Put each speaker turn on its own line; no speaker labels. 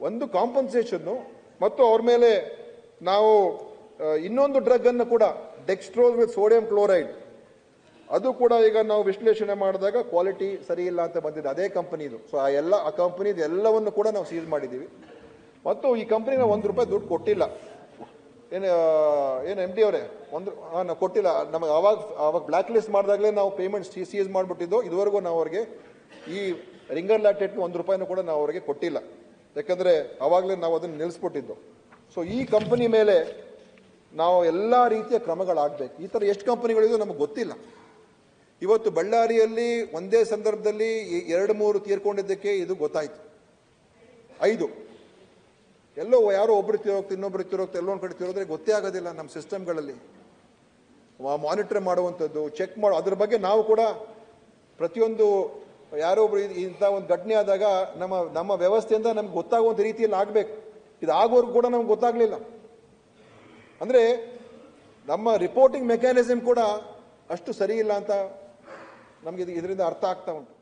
ಒಂದು ಕಾಂಪನ್ಸೇಷನ್ನು ಮತ್ತು ಅವ್ರ ಮೇಲೆ ನಾವು ಇನ್ನೊಂದು ಡ್ರಗ್ ಅನ್ನು ಕೂಡ ಡೆಕ್ಸ್ಟ್ರೋಸ್ ವಿತ್ ಸೋಡಿಯಂ ಕ್ಲೋರೈಡ್ ಅದು ಕೂಡ ಈಗ ನಾವು ವಿಶ್ಲೇಷಣೆ ಮಾಡಿದಾಗ ಕ್ವಾಲಿಟಿ ಸರಿ ಇಲ್ಲ ಅಂತ ಬಂದಿದೆ, ಅದೇ ಕಂಪನಿದು. ಸೊ ಆ ಕಂಪನಿದು ಎಲ್ಲವನ್ನು ಕೂಡ ನಾವು ಸೀಸ್ ಮಾಡಿದ್ದೀವಿ. ಮತ್ತು ಈ ಕಂಪನಿಗೆ ₹1 ದುಡ್ಡು ಕೊಟ್ಟಿಲ್ಲ. ಏನು ಎಮ್ ಡಿ ಅವರೇ ನಾವು ಕೊಟ್ಟಿಲ್ಲ. ನಮಗೆ ಆವಾಗ ಬ್ಲ್ಯಾಕ್ ಲಿಸ್ಟ್ ಮಾಡಿದಾಗಲೇ ನಾವು ಪೇಮೆಂಟ್ ಸೀಸ್ ಮಾಡಿಬಿಟ್ಟಿದ್ದು. ಇದುವರೆಗೂ ನಾವು ಅವ್ರಿಗೆ ಈ ರಿಂಗರ್ ಲ್ಯಾಟೆಟ್ ₹1 ಕೂಡ ನಾವು ಅವರಿಗೆ ಕೊಟ್ಟಿಲ್ಲ, ಯಾಕಂದರೆ ಆವಾಗಲೇ ನಾವು ಅದನ್ನು ನಿಲ್ಲಿಸ್ಬಿಟ್ಟಿದ್ದು. ಸೊ ಈ ಕಂಪನಿ ಮೇಲೆ ನಾವು ಎಲ್ಲ ರೀತಿಯ ಕ್ರಮಗಳಾಗಬೇಕು. ಈ ಥರ ಎಷ್ಟು ಕಂಪನಿಗಳಿದು ನಮಗೆ ಗೊತ್ತಿಲ್ಲ. ಇವತ್ತು ಬಳ್ಳಾರಿಯಲ್ಲಿ ಒಂದೇ ಸಂದರ್ಭದಲ್ಲಿ 2-3 ತೀರ್ಕೊಂಡಿದ್ದಕ್ಕೆ ಇದು ಗೊತ್ತಾಯಿತು. 5 ಎಲ್ಲೋ ಯಾರೋ ಒಬ್ಬರು ತೀರೋಗ್ತು, ಇನ್ನೊಬ್ಬರು ತೀರೋಗ್ತು, ಎಲ್ಲೊಂದು ಕಡೆ ತೀರೋದ್ರೆ ಗೊತ್ತೇ ಆಗೋದಿಲ್ಲ. ನಮ್ಮ ಸಿಸ್ಟಮ್ಗಳಲ್ಲಿ ಮಾನಿಟರ್ ಮಾಡುವಂಥದ್ದು, ಚೆಕ್ ಮಾಡೋ ಅದ್ರ ಬಗ್ಗೆ ನಾವು ಕೂಡ ಪ್ರತಿಯೊಂದು ಯಾರೋ ಒಬ್ರು ಇಂಥ ಒಂದು ಘಟನೆ ಆದಾಗ ನಮ್ಮ ವ್ಯವಸ್ಥೆಯಿಂದ ನಮ್ಗೆ ಗೊತ್ತಾಗುವಂಥ ರೀತಿಯಲ್ಲಿ ಆಗಬೇಕು. ಇದು ಆಗೋರ್ಗೂ ಕೂಡ ನಮ್ಗೆ ಗೊತ್ತಾಗಲಿಲ್ಲ. ಅಂದರೆ ನಮ್ಮ ರಿಪೋರ್ಟಿಂಗ್ ಮೆಕ್ಯಾನಿಸಮ್ ಕೂಡ ಅಷ್ಟು ಸರಿ ಇಲ್ಲ ಅಂತ ನಮಗೆ ಇದರಿಂದ ಅರ್ಥ ಆಗ್ತಾ ಉಂಟು.